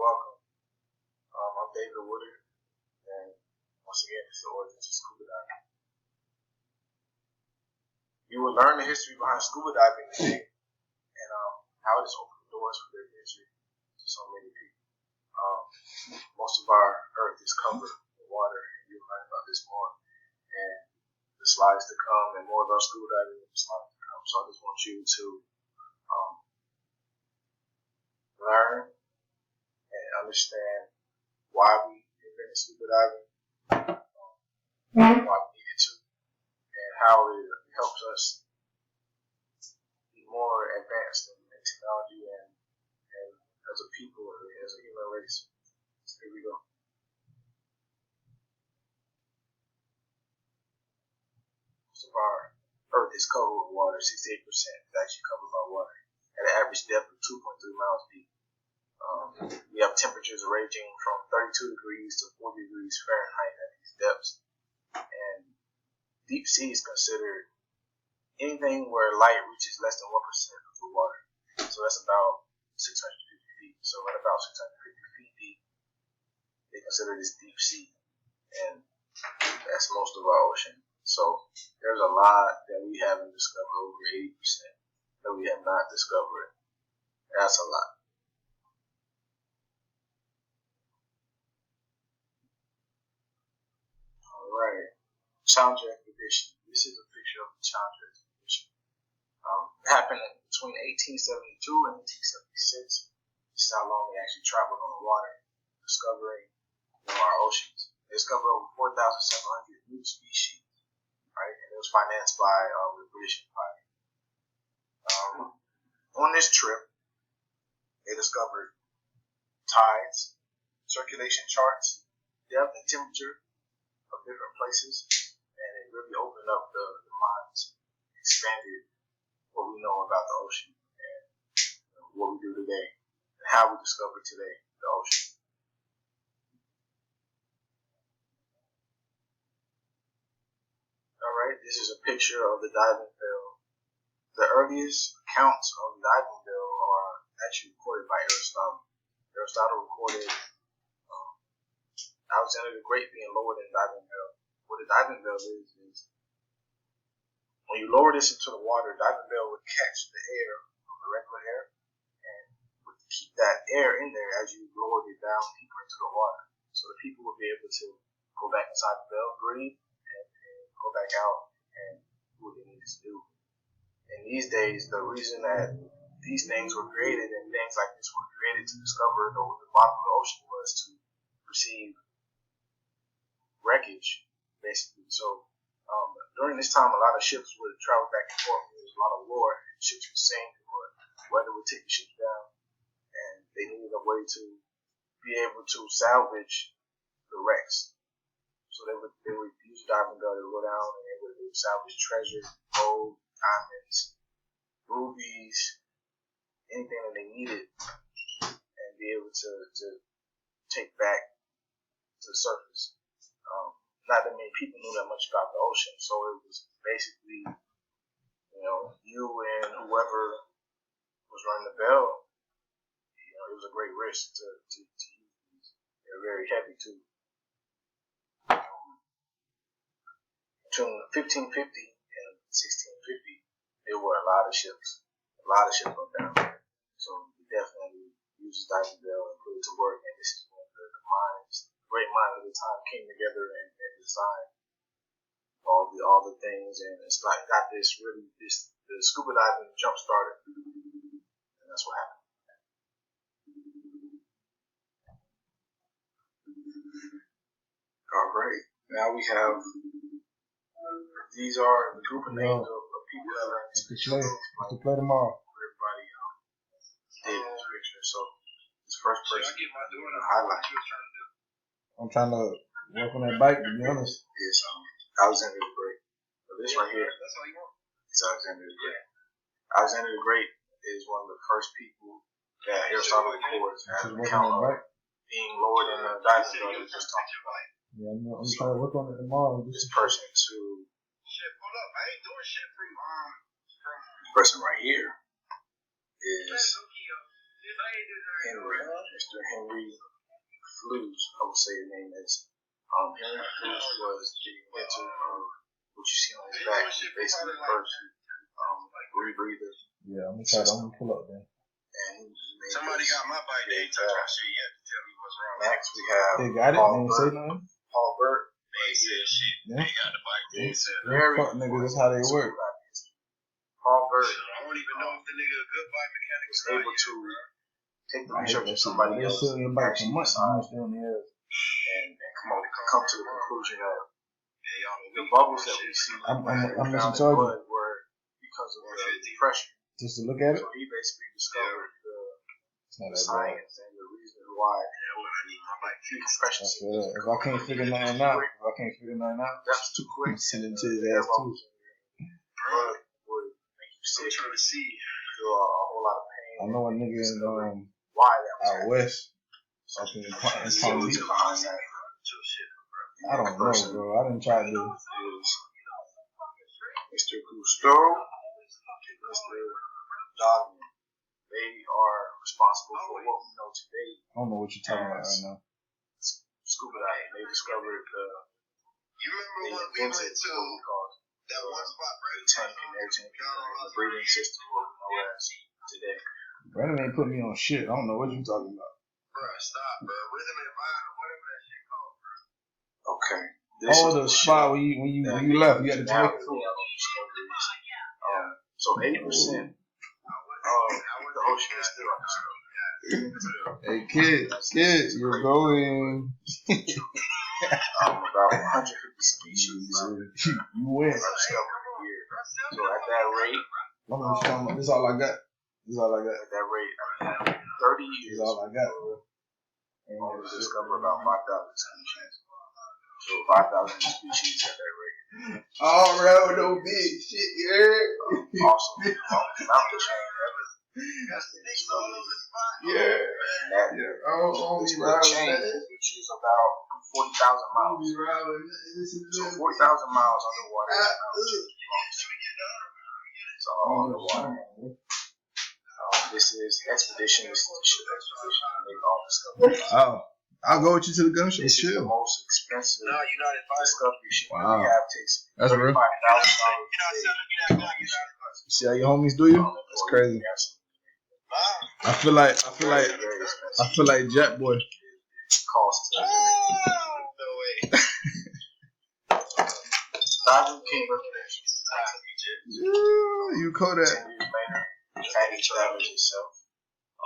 welcome. I'm David Woodard, and once again, this is the Origins of Scuba Diving. You will learn the history behind scuba diving today, and how it has opened doors for their history to so many people. Most of our Earth is covered with water, and you'll learn about this more, and the slides to come, and more about scuba diving in the slides to come. So I just want you to learn and understand why we invented scuba diving, why we needed to, and how it helps us be more advanced in technology and as a people, as a human race. So here we go. Most of our Earth is covered with water. 68% is actually covered by water at an average depth of 2.3 miles deep. We have temperatures ranging from 32 degrees to 40 degrees Fahrenheit at these depths. And deep sea is considered anything where light reaches less than 1% of the water. So that's about 650 feet. So at about 650 feet deep, they consider this deep sea. And that's most of our ocean. So there's a lot that we haven't discovered, over 80% that we have not discovered. That's a lot. Alright, Challenger expedition. This is a picture of the Challenger expedition. It happened between 1872 and 1876. This is how long they actually traveled on the water, discovering our oceans. They discovered over 4,700 new species, right? And it was financed by the British Empire. On this trip, they discovered tides, circulation charts, depth and temperature of different places, and it really opened up the minds, expanded what we know about the ocean and what we do today, and how we discover today the ocean. Alright, this is a picture of the diving bell. The earliest accounts of the diving bell are actually recorded by Aristotle. Aristotle recorded Alexander the Great being lowered in the diving bell. What a diving bell is when you lower this into the water, the diving bell would catch the air from the regular air and would keep that air in there as you lowered it down deeper into the water. So the people would be able to go back inside the bell, breathe, and go back out and do what they needed to do. In these days, the reason that these things were created and things like this were created to discover the bottom of the ocean was to receive wreckage, basically. So during this time, a lot of ships would travel back and forth. There was a lot of war. Ships would sink, or weather would take the ships down, and they needed a way to be able to salvage the wrecks. So they would use diving bell to go down, and they would salvage treasure, gold, diamonds, rubies, anything that they needed, and be able to take back to the surface. Not that many people knew that much about the ocean, so it was basically, you and whoever was running the bell, it was a great risk to use these. They're very heavy too. Between 1550 and 1650, there were a lot of ships went down there. So we definitely used the diving bell and put it to work, and this is when the great minds of the time came together and designed all the things, and it's like got the scuba diving jump started, and that's what happened. All right, now we have these are the group of names of people that are in this picture. To play tomorrow. Everybody did in this picture. So this first person highlight. I'm trying to work on that bike, to be honest. Is Alexander the Great. So this right here is Alexander the Great. Alexander the Great is one of the first people that Aristotle records as an account of being lowered in the diving bell that we just talked about. Yeah, I'm trying to work on it tomorrow. This person this person right here is Mr. Henry Flues, I would say his name is. Henry Flues was the inventor of what you see on his back. He's basically the first rebreather. Yeah, I'm gonna pull up then. And somebody got my bike. They ain't touched my shit yet to tell me what's wrong. Next, we have They got it. They ain't say nothing. Paul Burt. They said shit. Yeah. They got the bike. They said Fuck niggas, that's how they work. Paul Burt. I don't even know if the nigga a good bike mechanic was able to take the I hate research that of shit. somebody They're else sitting in the bike for months and I'm still in the air. and come to the conclusion that the bubbles that we see I'm found missing in charges. blood were because of the pressure. Just to look at it? So he basically discovered It's not the that bad. science and the reason why decompression. If I can't figure nothing out, That's too quick. send it to his ass too. Blood would make you sick. trying to see. Feel a whole lot of pain. I know a nigga in Why that was out west, up in Palm Beach. behind that. I don't know, bro. I didn't try to do. Mr. Cousteau, Mr. Dogman, they are responsible for what we know today. I don't know what you're talking about right now. Scuba diving. They discovered You remember when we went to that one spot, right? the tank and air tank and the breathing system what we know as today. Brandon ain't put me on shit. I don't know what you're talking about. Bro, stop, bro. Rhythm and Vine or whatever that shit called, bro. Okay. The spot when you left, you had to take it. So 80% of the ocean is still undiscovered. Hey kid, you're going. About 150 species You win. are discovered a year. So at that rate, This is all I got. at that rate, 30 This years, is all I got, bro. we'll discover about 5,000 species. So 5,000 species at that rate. Oh, bro, no big shit, you heard? Also, the longest mountain chain ever. That's the discovery. Yeah. And that Only this riding chain, that. which is about 40,000 miles. So 40,000 miles underwater. So underwater. This is expedition. This is the ship expedition. They all discovered. Oh, I'll go with you to the gun show. This is the Chill. most expensive No, you're not invited. discovery ship Wow. we have. Takes That's real. $35,000. You're not selling me that gun. You're not. See how your homies do you? That's crazy. I feel like Jet Boy. Cost. No way. Diving King recognition. Yeah, you Kodak. 10 years later, Patty established itself.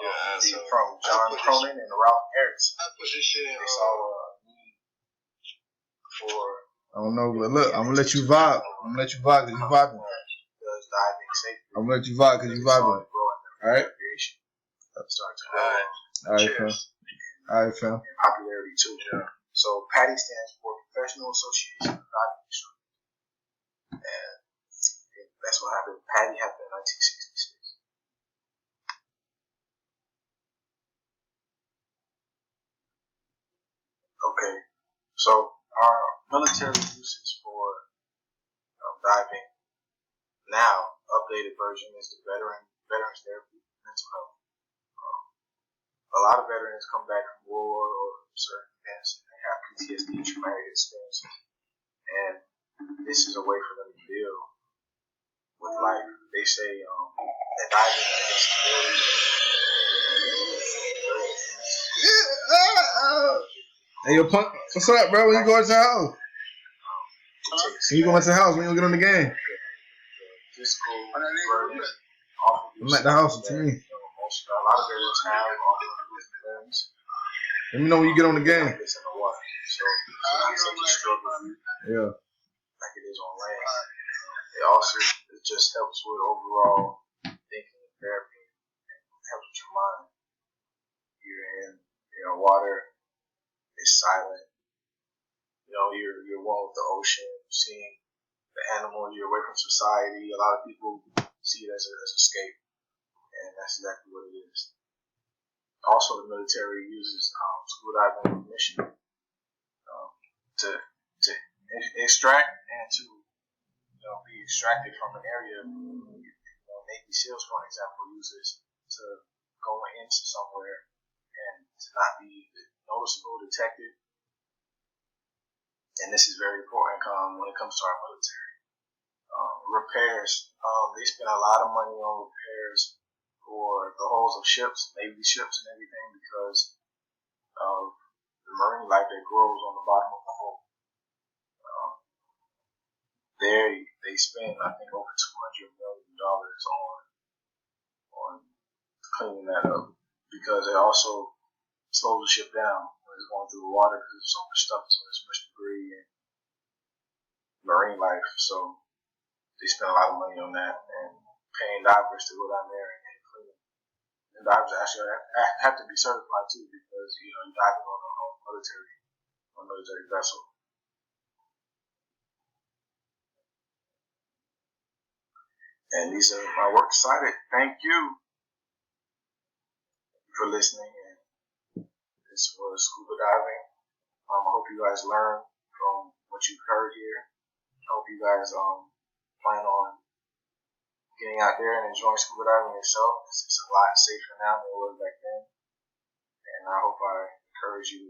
Yeah, so From John Cronin and Ralph Harris. I put this shit in. They saw a need for I don't know, but look, I'm gonna let you vibe. Cause you vibing. does diving safely. I'm gonna let you vibe cause you vibing. Alright? Start to grow Alright, fam. Alright, fam. in popularity too. So Patty stands for Professional Association of Diving Instructors. And that's what happened. Patty happened in 1966. Okay, so our military uses for diving now, updated version is the veterans therapy, mental health. A lot of veterans come back from war or certain events and they have PTSD, traumatic experiences, and this is a way for them to deal with life. They say that diving is very Hey, yo, Punk, what's up, bro? When you going to the house? When you going to the house? When you get on the game? physical burden off of I'm at the house. What you mean? a lot of veterans have off of limbs. Let me know when you get on the game. It's in the water, so it's not such a struggle Yeah. like it is on land. It just helps with overall thinking and therapy, and helps with your mind. You're in water. It's silent. You're one with the ocean, seeing the animals. You're away from society. A lot of people see it as escape, and that's exactly what it is. Also, the military uses scuba diving on a mission to extract and to be extracted from an area. Navy SEALs, for example, use this to going into somewhere and to not be noticeable, detected. And this is very important when it comes to our military. Repairs. They spend a lot of money on repairs for the hulls of ships, Navy ships, and everything because of the marine life that grows on the bottom of the hull. They spend, I think, over $200 million on cleaning that up because it also slows the ship down when it's going through the water because there's so much stuff, so much debris and marine life. So they spend a lot of money on that and paying divers to go down there and clean it. And divers actually have to be certified too because you're diving on a military vessel. And these are my works cited. Thank you for listening. And this was Scuba Diving. I hope you guys learned from what you've heard here. I hope you guys plan on getting out there and enjoying scuba diving yourself. It's a lot safer now than it was back then. And I hope I encourage you